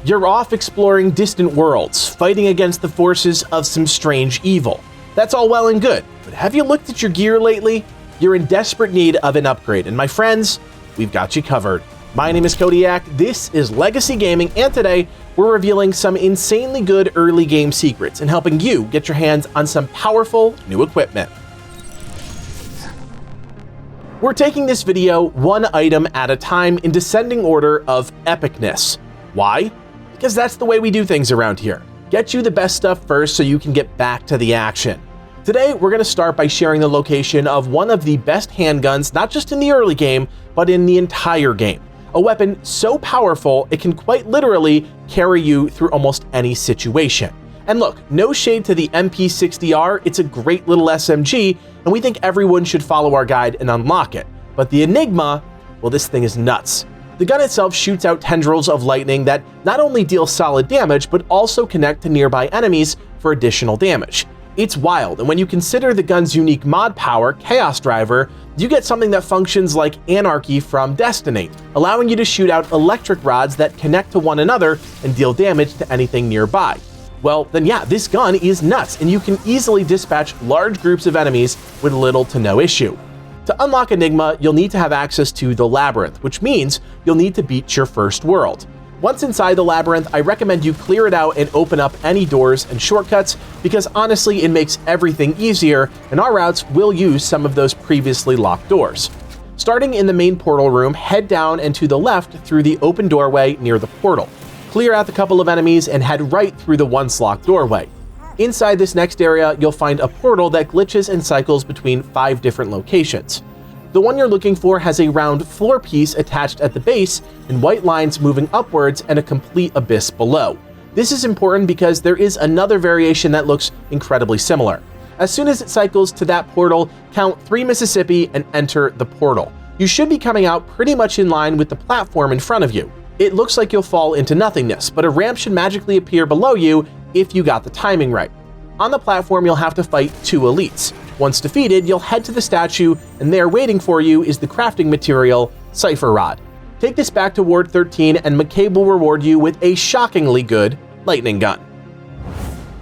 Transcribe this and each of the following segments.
You're off exploring distant worlds, fighting against the forces of some strange evil. That's all well and good, but have you looked at your gear lately? You're in desperate need of an upgrade, and my friends, we've got you covered. My name is Codiak, this is Legacy Gaming, and today we're revealing some insanely good early game secrets and helping you get your hands on some powerful new equipment. We're taking this video one item at a time in descending order of epicness. Why? Because that's the way we do things around here. Get you the best stuff first so you can get back to the action. Today, we're going to start by sharing the location of one of the best handguns, not just in the early game, but in the entire game. A weapon so powerful, it can quite literally carry you through almost any situation. And look, no shade to the MP60R, it's a great little SMG, and we think everyone should follow our guide and unlock it. But the Enigma, well, this thing is nuts. The gun itself shoots out tendrils of lightning that not only deal solid damage, but also connect to nearby enemies for additional damage. It's wild, and when you consider the gun's unique mod power, Chaos Driver, you get something that functions like Anarchy from Destiny, allowing you to shoot out electric rods that connect to one another and deal damage to anything nearby. Well, then yeah, this gun is nuts, and you can easily dispatch large groups of enemies with little to no issue. To unlock Enigma, you'll need to have access to the Labyrinth, which means you'll need to beat your first world. Once inside the Labyrinth, I recommend you clear it out and open up any doors and shortcuts, because honestly, it makes everything easier, and our routes will use some of those previously locked doors. Starting in the main portal room, head down and to the left through the open doorway near the portal. Clear out the couple of enemies and head right through the once locked doorway. Inside this next area, you'll find a portal that glitches and cycles between 5 different locations. The one you're looking for has a round floor piece attached at the base and white lines moving upwards and a complete abyss below. This is important because there is another variation that looks incredibly similar. As soon as it cycles to that portal, count 3 Mississippi and enter the portal. You should be coming out pretty much in line with the platform in front of you. It looks like you'll fall into nothingness, but a ramp should magically appear below you if you got the timing right. On the platform, you'll have to fight 2 elites. Once defeated, you'll head to the statue, and there waiting for you is the crafting material, Cipher Rod. Take this back to Ward 13, and McCabe will reward you with a shockingly good lightning gun.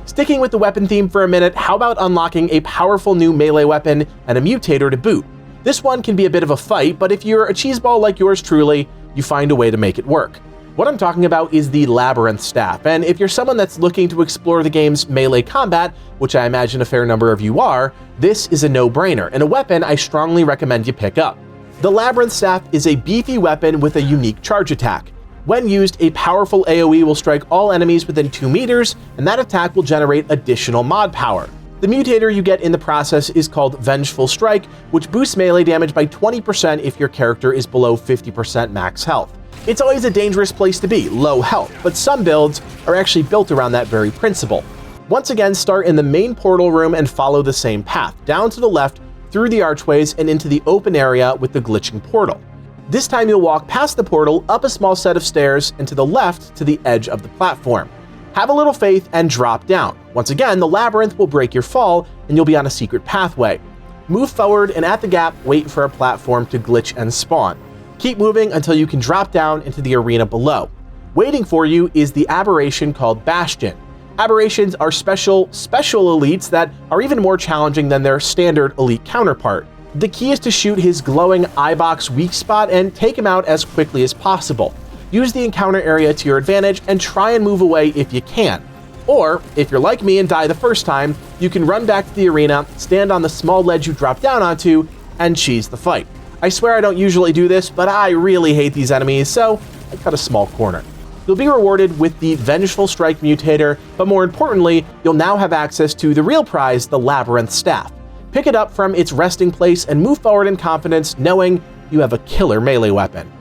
Sticking with the weapon theme for a minute, how about unlocking a powerful new melee weapon and a mutator to boot? This one can be a bit of a fight, but if you're a cheeseball like yours truly, you find a way to make it work. What I'm talking about is the Labyrinth staff, and if you're someone that's looking to explore the game's melee combat, which I imagine a fair number of you are, this is a no-brainer, and a weapon I strongly recommend you pick up. The Labyrinth staff is a beefy weapon with a unique charge attack. When used, a powerful AoE will strike all enemies within 2 meters, and that attack will generate additional mod power. The mutator you get in the process is called Vengeful Strike, which boosts melee damage by 20% if your character is below 50% max health. It's always a dangerous place to be, low health, but some builds are actually built around that very principle. Once again, start in the main portal room and follow the same path, down to the left, through the archways, and into the open area with the glitching portal. This time you'll walk past the portal, up a small set of stairs, and to the left to the edge of the platform. Have a little faith and drop down. Once again, the Labyrinth will break your fall, and you'll be on a secret pathway. Move forward, and at the gap, wait for a platform to glitch and spawn. Keep moving until you can drop down into the arena below. Waiting for you is the Aberration called Bastion. Aberrations are special elites that are even more challenging than their standard elite counterpart. The key is to shoot his glowing eye box weak spot and take him out as quickly as possible. Use the encounter area to your advantage and try and move away if you can. Or, if you're like me and die the first time, you can run back to the arena, stand on the small ledge you dropped down onto, and cheese the fight. I swear I don't usually do this, but I really hate these enemies, so I cut a small corner. You'll be rewarded with the Vengeful Strike mutator, but more importantly, you'll now have access to the real prize, the Labyrinth staff. Pick it up from its resting place and move forward in confidence, knowing you have a killer melee weapon.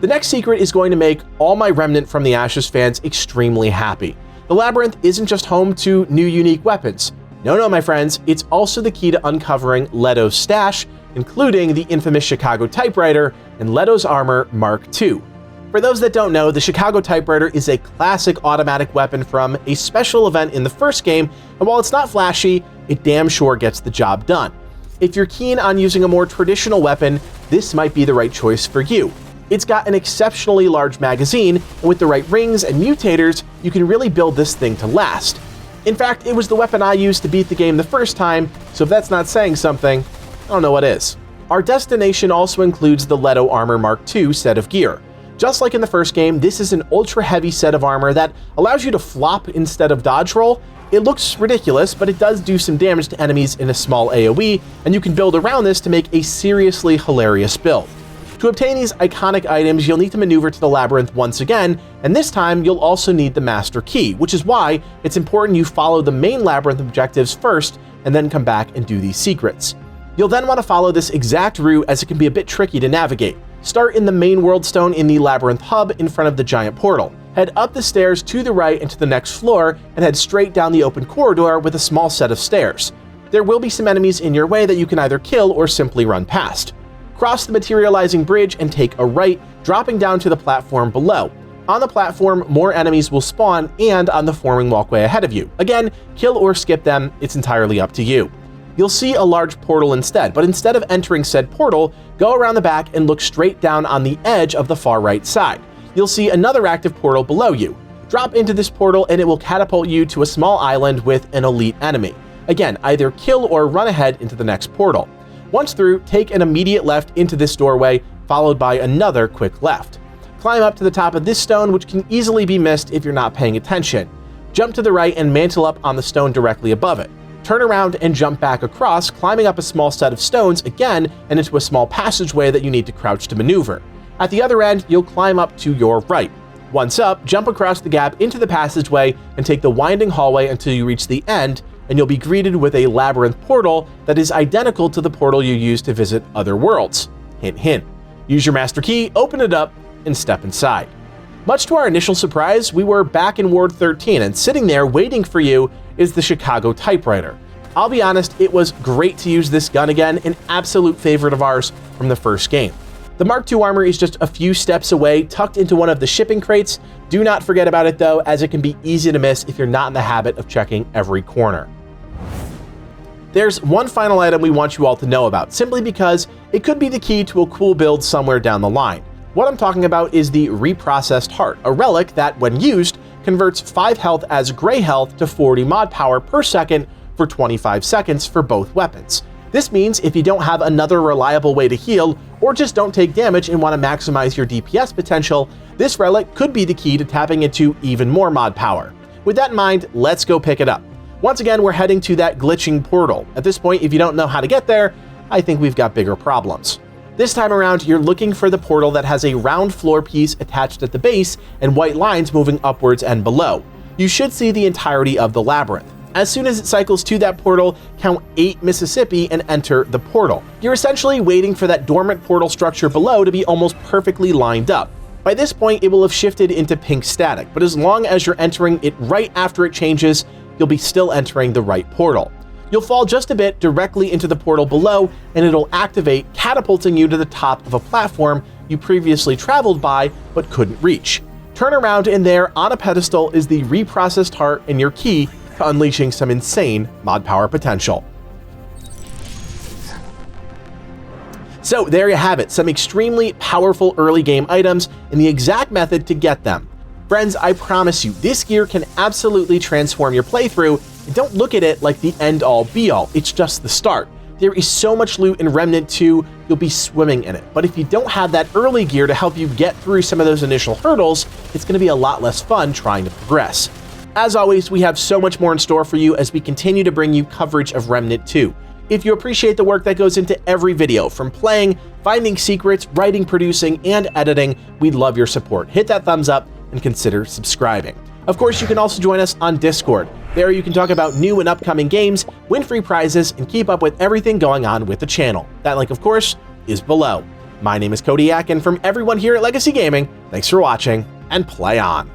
The next secret is going to make all my Remnant from the Ashes fans extremely happy. The Labyrinth isn't just home to new unique weapons. No, my friends, it's also the key to uncovering Leto's stash, including the infamous Chicago typewriter and Leto's armor Mark II. For those that don't know, the Chicago typewriter is a classic automatic weapon from a special event in the first game, and while it's not flashy, it damn sure gets the job done. If you're keen on using a more traditional weapon, this might be the right choice for you. It's got an exceptionally large magazine, and with the right rings and mutators, you can really build this thing to last. In fact, it was the weapon I used to beat the game the first time, so if that's not saying something, I don't know what is. Our destination also includes the Leto Armor Mark II set of gear. Just like in the first game, this is an ultra-heavy set of armor that allows you to flop instead of dodge roll. It looks ridiculous, but it does do some damage to enemies in a small AoE, and you can build around this to make a seriously hilarious build. To obtain these iconic items, you'll need to maneuver to the Labyrinth once again, and this time you'll also need the Master Key, which is why it's important you follow the main Labyrinth objectives first, and then come back and do these secrets. You'll then want to follow this exact route, as it can be a bit tricky to navigate. Start in the main world stone in the Labyrinth hub in front of the giant portal. Head up the stairs to the right and to the next floor, and head straight down the open corridor with a small set of stairs. There will be some enemies in your way that you can either kill or simply run past. Cross the materializing bridge and take a right, dropping down to the platform below. On the platform, more enemies will spawn, and on the forming walkway ahead of you. Again, kill or skip them, it's entirely up to you. You'll see a large portal instead, but instead of entering said portal, go around the back and look straight down on the edge of the far right side. You'll see another active portal below you. Drop into this portal and it will catapult you to a small island with an elite enemy. Again, either kill or run ahead into the next portal. Once through, take an immediate left into this doorway, followed by another quick left. Climb up to the top of this stone, which can easily be missed if you're not paying attention. Jump to the right and mantle up on the stone directly above it. Turn around and jump back across, climbing up a small set of stones again and into a small passageway that you need to crouch to maneuver. At the other end, you'll climb up to your right. Once up, jump across the gap into the passageway and take the winding hallway until you reach the end, and you'll be greeted with a labyrinth portal that is identical to the portal you used to visit other worlds. Hint, hint. Use your master key, open it up, and step inside. Much to our initial surprise, we were back in Ward 13, and sitting there waiting for you is the Chicago typewriter. I'll be honest, it was great to use this gun again, an absolute favorite of ours from the first game. The Mark II armor is just a few steps away, tucked into one of the shipping crates. Do not forget about it though, as it can be easy to miss if you're not in the habit of checking every corner. There's one final item we want you all to know about, simply because it could be the key to a cool build somewhere down the line. What I'm talking about is the Reprocessed Heart, a relic that, when used, converts 5 health as gray health to 40 mod power per second for 25 seconds for both weapons. This means if you don't have another reliable way to heal, or just don't take damage and want to maximize your DPS potential, this relic could be the key to tapping into even more mod power. With that in mind, let's go pick it up. Once again, we're heading to that glitching portal. At this point, if you don't know how to get there, I think we've got bigger problems. This time around, you're looking for the portal that has a round floor piece attached at the base and white lines moving upwards and below. You should see the entirety of the labyrinth. As soon as it cycles to that portal, count 8 Mississippi and enter the portal. You're essentially waiting for that dormant portal structure below to be almost perfectly lined up. By this point, it will have shifted into pink static, but as long as you're entering it right after it changes, you'll be still entering the right portal. You'll fall just a bit directly into the portal below, and it'll activate, catapulting you to the top of a platform you previously traveled by but couldn't reach. Turn around, and there on a pedestal is the Reprocessed Heart and your key to unleashing some insane mod power potential. So there you have it, some extremely powerful early game items and the exact method to get them. Friends, I promise you, this gear can absolutely transform your playthrough, and don't look at it like the end-all be-all, it's just the start. There is so much loot in Remnant 2, you'll be swimming in it. But if you don't have that early gear to help you get through some of those initial hurdles, it's going to be a lot less fun trying to progress. As always, we have so much more in store for you as we continue to bring you coverage of Remnant 2. If you appreciate the work that goes into every video, from playing, finding secrets, writing, producing, and editing, we'd love your support. Hit that thumbs up and consider subscribing. Of course, you can also join us on Discord. There you can talk about new and upcoming games, win free prizes, and keep up with everything going on with the channel. That link, of course, is below. My name is Codiak, and from everyone here at Legacy Gaming, thanks for watching, and play on.